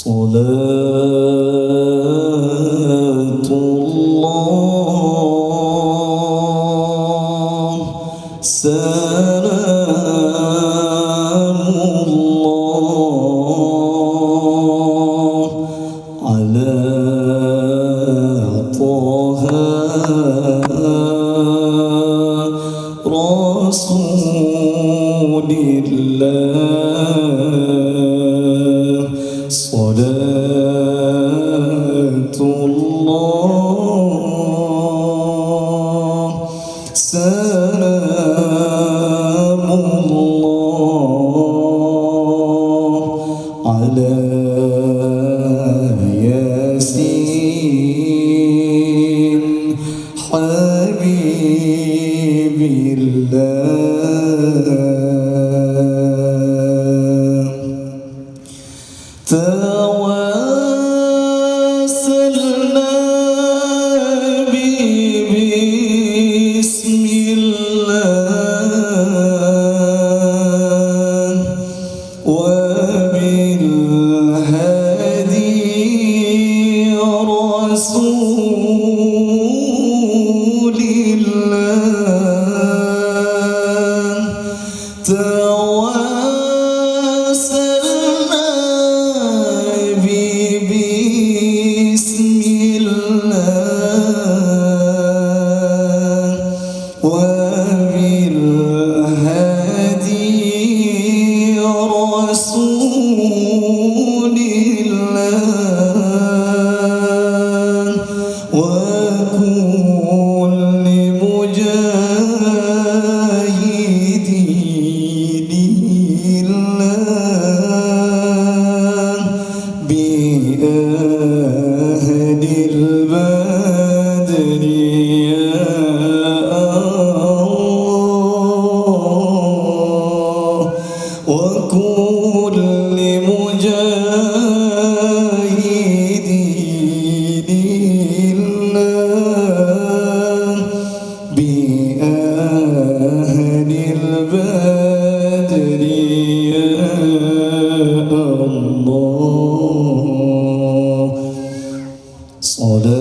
صلاة الله سلام الله على طه رسول الله صلاة الله سلام الله على ياسين حبيب الله تواسلنا بسم الله وبالهدي رسول الله تواسلنا بسم الله وبالهدي رسول الله وكل مجاهد لله بأهل البدر يا الله وكل مجاهد لله بأهل البدر يا الله صلاة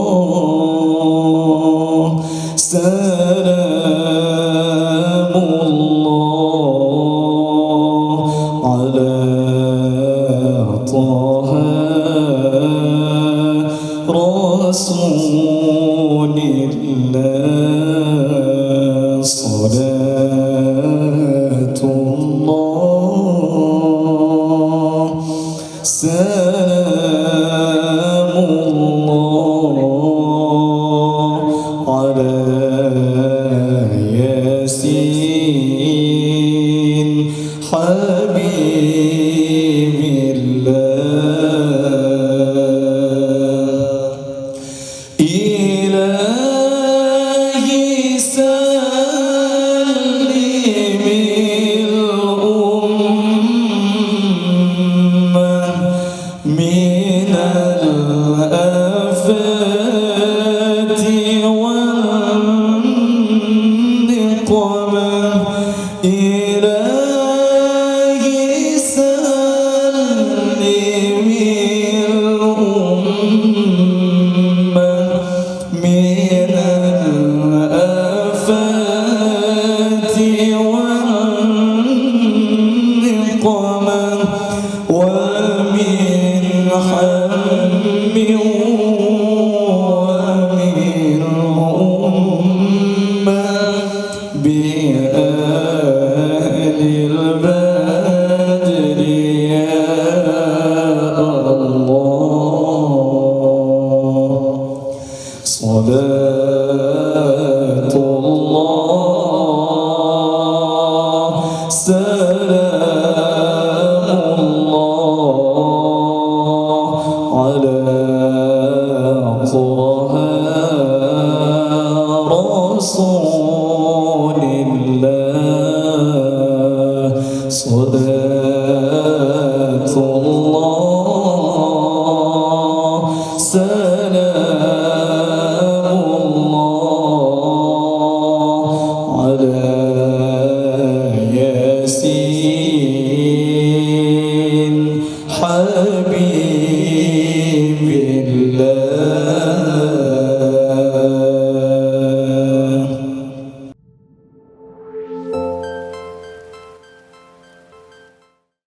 الله سلام الله على طه رسول الله صلاة الله سلام الله على ياسين حبيب الله إلهي سلم الأمة من الآفات والنقمة إلهي سلم الأمة من الآفات والنقمة ومن حم ومن أمة بأهل البدر يا الله صلاة الله سلام الله على طه رسول